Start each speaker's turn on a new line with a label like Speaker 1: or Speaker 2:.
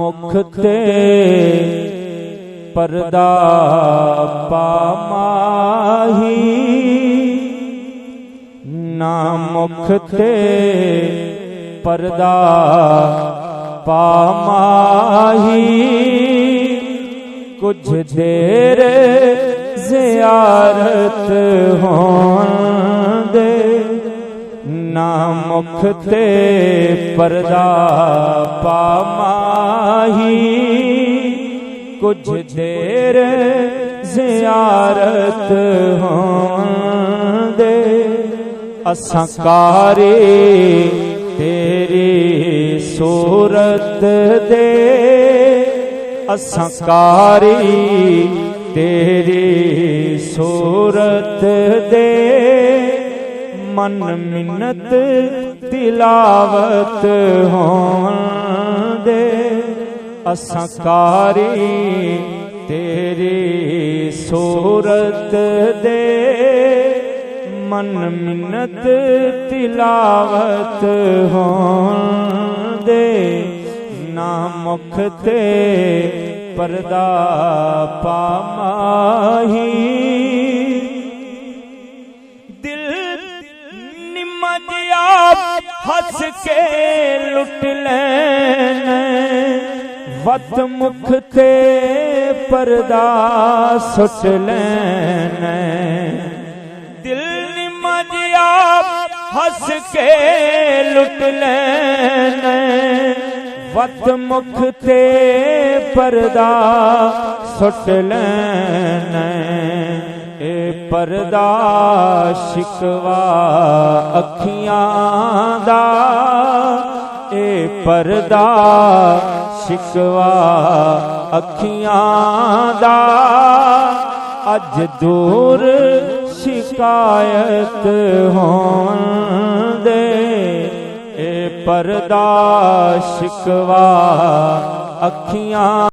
Speaker 1: मुख ते पर्दा पामाही, ना मुख ते पर्दा पामाही। कुछ देर ज़ियारत होंदे, ना मुख ते पर्दा पामाही। कुछ देर ज़ियारत होंदे, असां कारी तेरी सूरत दे, असां कारी तेरी सूरत दे। मन मिन्नत तिलावत होंदे, असां कारी तेरी सूरत दे। मन मिन्नत तिलावत होंदे, ना मुख ते पर्दा पामाही। दिल निमजिया हस के लुट लैने, वत मुख ते पर्दा सुट लैने। दिल निमजिया हस के लुट लैने, वत मुख ते पर्दा सुट लैने। ए पर्दा शिकवा अखियां दा, ए पर्दा शिकवा अखियां दा। अज दूर शिकायत होंदे, ए पर्दा शिकवा अखियां